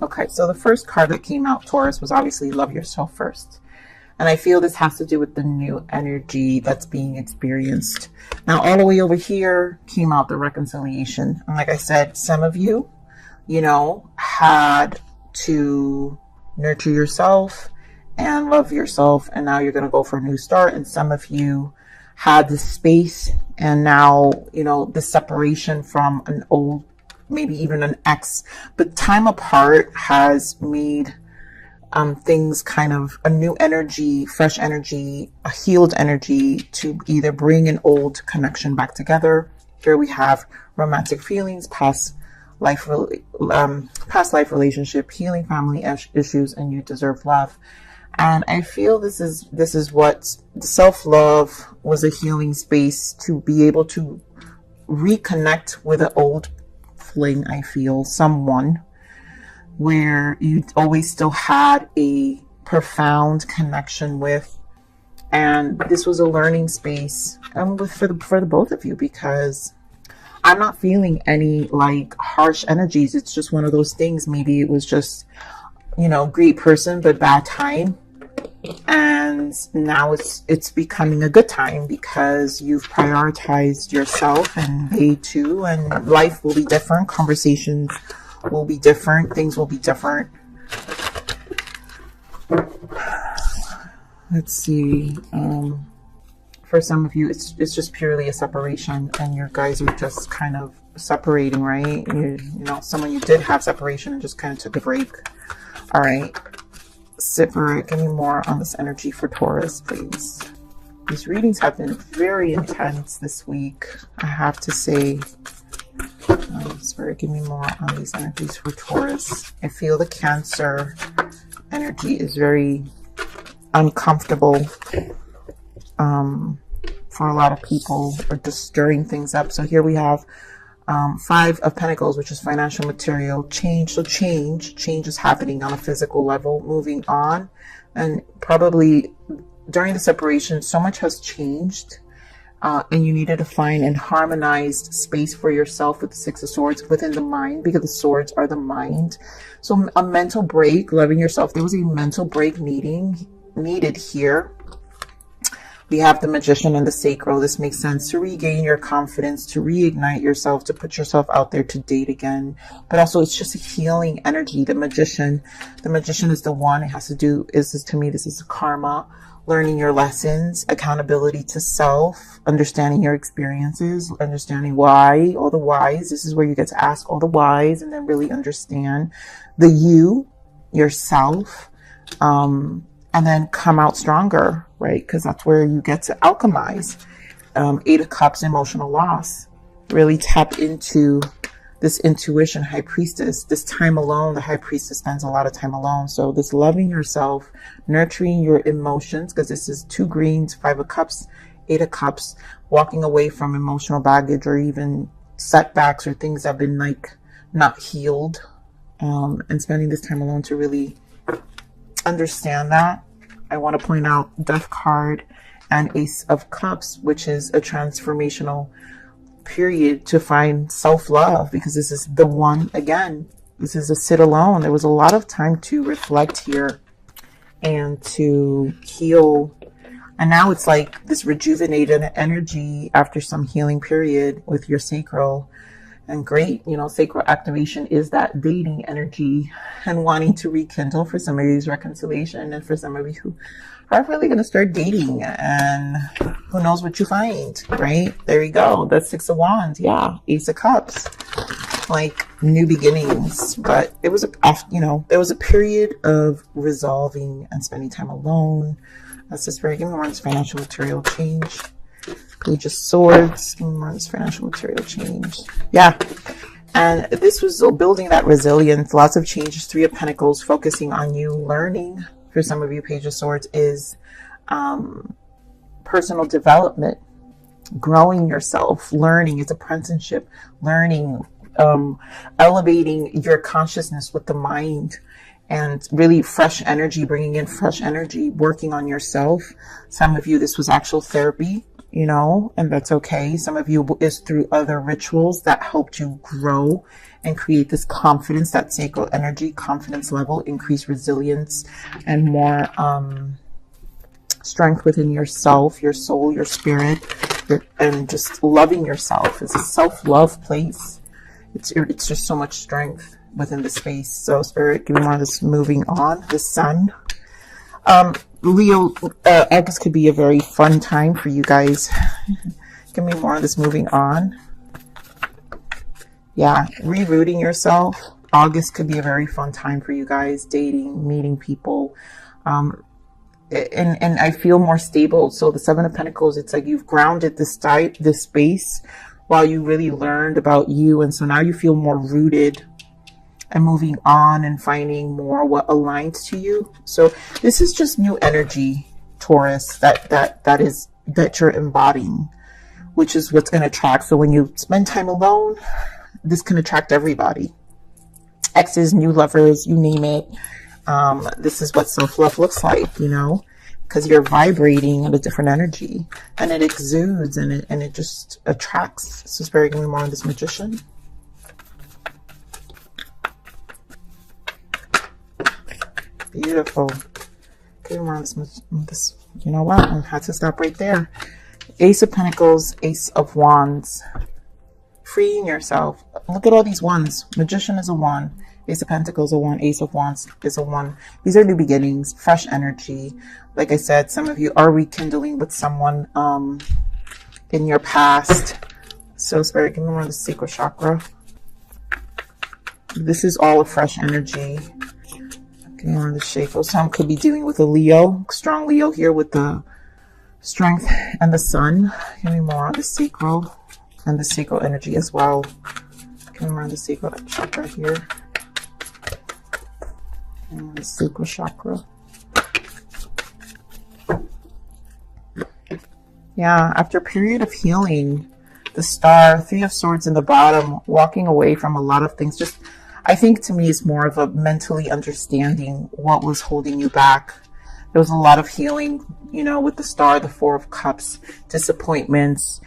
Okay, so the first card that came out, Taurus, was obviously love yourself first. And I feel this has to do with the new energy that's being experienced. Now, all the way over here came out the reconciliation. And like I said, some of you, had to nurture yourself and love yourself. And now you're going to go for a new start. And some of you had the space and now, the separation from an old, maybe even an ex, but time apart has made things kind of a new energy, fresh energy, a healed energy to either bring an old connection back together. Here we have romantic feelings, past life relationship, healing family issues, and you deserve love. And I feel this is what self-love was, a healing space to be able to reconnect with an old fling. I feel someone where you always still had a profound connection with, and this was a learning space for the both of you, because I'm not feeling any like harsh energies. It's just one of those things. Maybe it was just great person but bad time, and now it's becoming a good time because you've prioritized yourself, and they too, and life will be different, conversations will be different, things will be different. Let's see. For some of you, it's just purely a separation, and you guys are just kind of separating, right? Some of you did have separation and just kind of took a break. All right. Spirit, give me more on this energy for Taurus, please. These readings have been very intense this week, I have to say. Spirit, give me more on these energies for Taurus. I feel the Cancer energy is very uncomfortable for a lot of people, or just stirring things up. So here we have Five of Pentacles, which is financial, material, change. So change is happening on a physical level, moving on. And probably during the separation, so much has changed. And you needed to find and harmonized space for yourself with the Six of Swords within the mind, because the swords are the mind. So a mental break, loving yourself. There was a mental break needed here. We have the Magician and the Sacral. This makes sense to regain your confidence, to reignite yourself, to put yourself out there to date again. But also it's just a healing energy. The Magician is the one. It has to do, to me, this is karma. Learning your lessons, accountability to self, understanding your experiences, understanding why, all the whys. This is where you get to ask all the whys and then really understand the yourself, and then come out stronger, right? Because that's where you get to alchemize. Eight of Cups, emotional loss. Really tap into this intuition, High Priestess, this time alone. The High Priestess spends a lot of time alone. So this loving yourself, nurturing your emotions, because this is two greens, Five of Cups, Eight of Cups, walking away from emotional baggage or even setbacks or things that have been like not healed, and spending this time alone to really understand that. I want to point out Death card and Ace of Cups, which is a transformational period to find self-love, because this is the one, again, this is a sit alone. There was a lot of time to reflect here and to heal, and now it's like this rejuvenated energy after some healing period with your sacral. And great, sacral activation is that dating energy and wanting to rekindle. For some of these reconciliation, and for some of you who are really going to start dating, and who knows what you find, right? There you go. That's Six of Wands. Yeah. Ace of Cups, like new beginnings. But it was there was a period of resolving and spending time alone. That's just very, give me more financial, material, change. Page of Swords, give me more financial, material, change. Yeah. And this was building that resilience, lots of changes. Three of Pentacles, focusing on you learning. For some of you, Page of Swords is personal development, growing yourself, learning. It's apprenticeship, learning, elevating your consciousness with the mind, and really fresh energy, bringing in fresh energy, working on yourself. Some of you, this was actual therapy. you know, and that's okay. Some of you is through other rituals that helped you grow and create this confidence, that sacral energy, confidence level, increase resilience, and more strength within yourself, your soul, your spirit, and just loving yourself. It's a self-love place. It's just so much strength within the space. So Spirit, give me more of this moving on. The sun. Leo, August could be a very fun time for you guys. Give me more of this moving on. Yeah, rerouting yourself. August could be a very fun time for you guys. Dating, meeting people. And I feel more stable. So the Seven of Pentacles, it's like you've grounded this space while you really learned about you. And so now you feel more rooted and moving on and finding more what aligns to you. So this is just new energy, Taurus, that you're embodying, which is what's going to attract. So when you spend time alone, this can attract everybody. Exes, new lovers, you name it. This is what self-love looks like, you know, because you're vibrating at a different energy, and it exudes, and it just attracts. So Spirit, give me more on this Magician. Beautiful. Give me more on this. You know what? I had to stop right there. Ace of Pentacles, Ace of Wands. Freeing yourself. Look at all these wands. Magician is a wand. Ace of Pentacles a wand. Ace of Wands is a wand. These are new beginnings, fresh energy. Like I said, some of you are rekindling with someone in your past. So Spirit, give me more of the sacral chakra. This is all a fresh energy. Give me more of the sacral. Some could be dealing with a Leo, strong Leo here with the strength and the sun. Give me more on the sacral and the sacral energy as well. Give me more on the sacral chakra here. And the sacral chakra. Yeah, after a period of healing, the star, Three of Swords in the bottom, walking away from a lot of things. Just, I think to me, it's more of a mentally understanding what was holding you back. There was a lot of healing, you know, with the star, the Four of Cups, disappointments,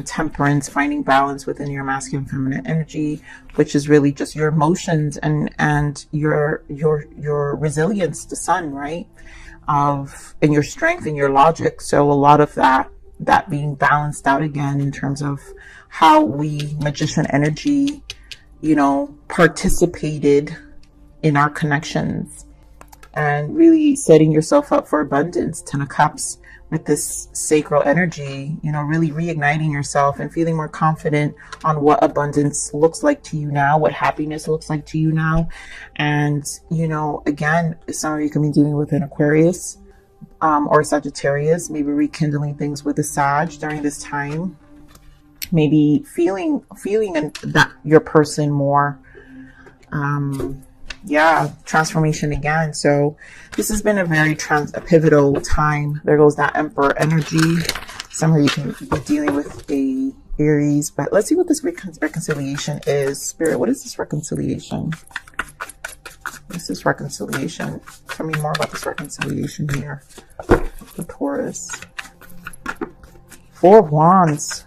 temperance, finding balance within your masculine feminine energy, which is really just your emotions and your resilience, the sun, right? And your strength and your logic. So a lot of that being balanced out again in terms of how we, Magician energy, you know, participated in our connections, and really setting yourself up for abundance. Ten of Cups with this sacral energy, you know, really reigniting yourself and feeling more confident on what abundance looks like to you now, what happiness looks like to you now. And, you know, again, some of you can be dealing with an Aquarius or Sagittarius, maybe rekindling things with a Sag during this time. Maybe feeling that your person more, yeah, transformation again. So this has been a very a pivotal time. There goes that Emperor energy. Some of you can be dealing with a Aries, but let's see what this reconciliation is. Spirit, what is this reconciliation? What's this reconciliation? Tell me more about this reconciliation here. The Taurus. Four of Wands.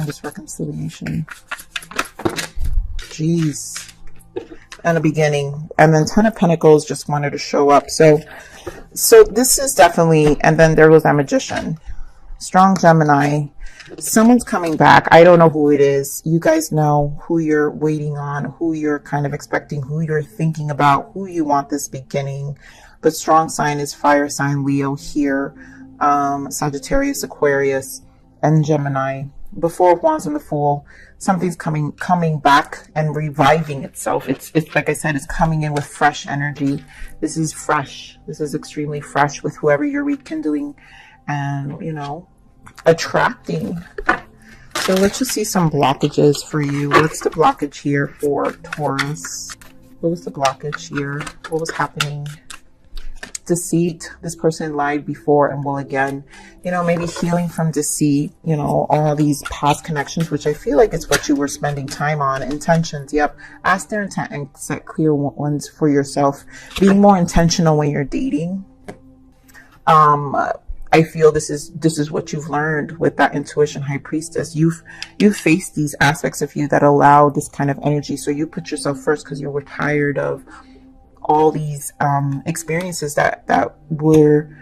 This reconciliation. Jeez. And a beginning. And then Ten of Pentacles just wanted to show up. So this is definitely, and then there was that Magician. Strong Gemini. Someone's coming back. I don't know who it is. You guys know who you're waiting on, who you're kind of expecting, who you're thinking about, who you want this beginning. But strong sign is fire sign Leo here. Sagittarius, Aquarius, and Gemini. The Four of Wands and the Fool. Something's coming back and reviving itself. It's like I said, it's coming in with fresh energy. This is fresh. This is extremely fresh with whoever you're rekindling and, you know, attracting. So let's just see some blockages for you. What's the blockage here for Taurus? What was the blockage here? What was happening? Deceit. This person lied before and will again. You know, maybe healing from deceit, you know, all these past connections, which I feel like it's what you were spending time on. Intentions. Yep. Ask their intent and set clear ones for yourself. Being more intentional when you're dating. I feel this is what you've learned with that intuition high priestess. You've faced these aspects of you that allow this kind of energy. So you put yourself first because you were tired of all these experiences that were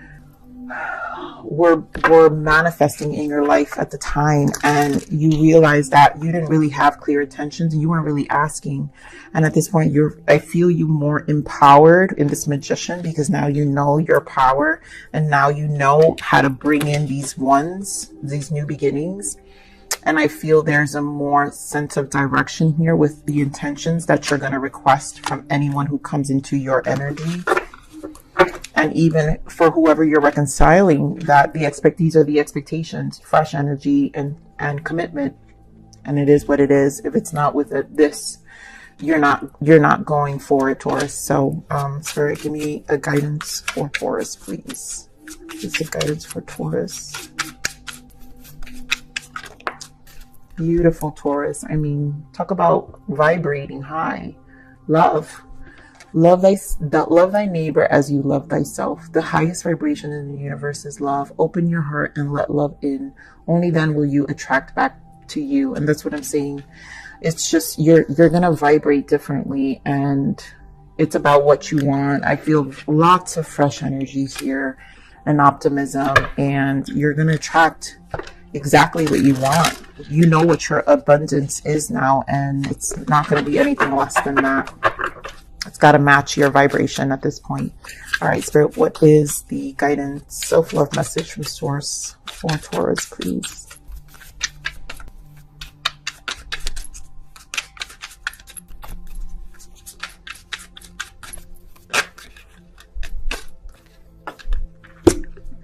manifesting in your life at the time, and you realize that you didn't really have clear intentions and you weren't really asking. And at this point, I feel you more empowered in this magician, because now you know your power, and now you know how to bring in these new beginnings. And I feel there's a more sense of direction here with the intentions that you're going to request from anyone who comes into your energy. And even for whoever you're reconciling, that these are the expectations, fresh energy and commitment. And it is what it is. If it's not with this, you're not going for it, Taurus. So, Spirit, give me a guidance for Taurus, please. Just a guidance for Taurus. Beautiful, Taurus. I mean, talk about vibrating high. Love thy neighbor as you love thyself. The highest vibration in the universe is love. Open your heart and let love in. Only then will you attract back to you. And that's what I'm saying. It's just you're gonna vibrate differently, and it's about what you want. I feel lots of fresh energies here and optimism, and you're gonna attract exactly what you want. You know what your abundance is now, and it's not going to be anything less than that. It's got to match your vibration at this point. All right, Spirit, what is the guidance, self-love message from Source for Taurus, please?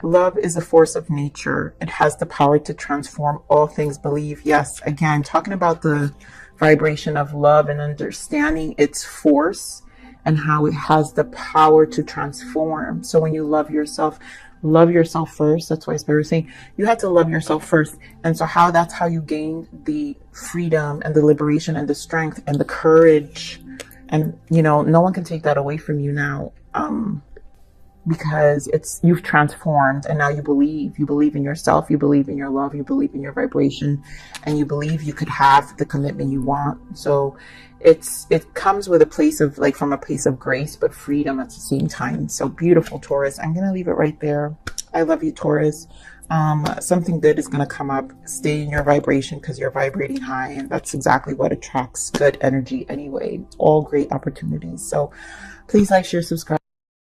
Love is a force of nature. It has the power to transform all things. Believe. Yes, again, talking about the vibration of love and understanding its force and how it has the power to transform. So when you love yourself first. That's why Spirit is saying you have to love yourself first. And so that's how you gain the freedom and the liberation and the strength and the courage. And, no one can take that away from you now. Because you've transformed, and now you believe in yourself, you believe in your love, you believe in your vibration, and you believe you could have the commitment you want. So it comes with a place of from a place of grace, but freedom at the same time. So beautiful, Taurus. I'm going to leave it right there. I love you, Taurus. Something good is going to come up. Stay in your vibration because you're vibrating high, and that's exactly what attracts good energy anyway. All great opportunities. So please like, share, subscribe.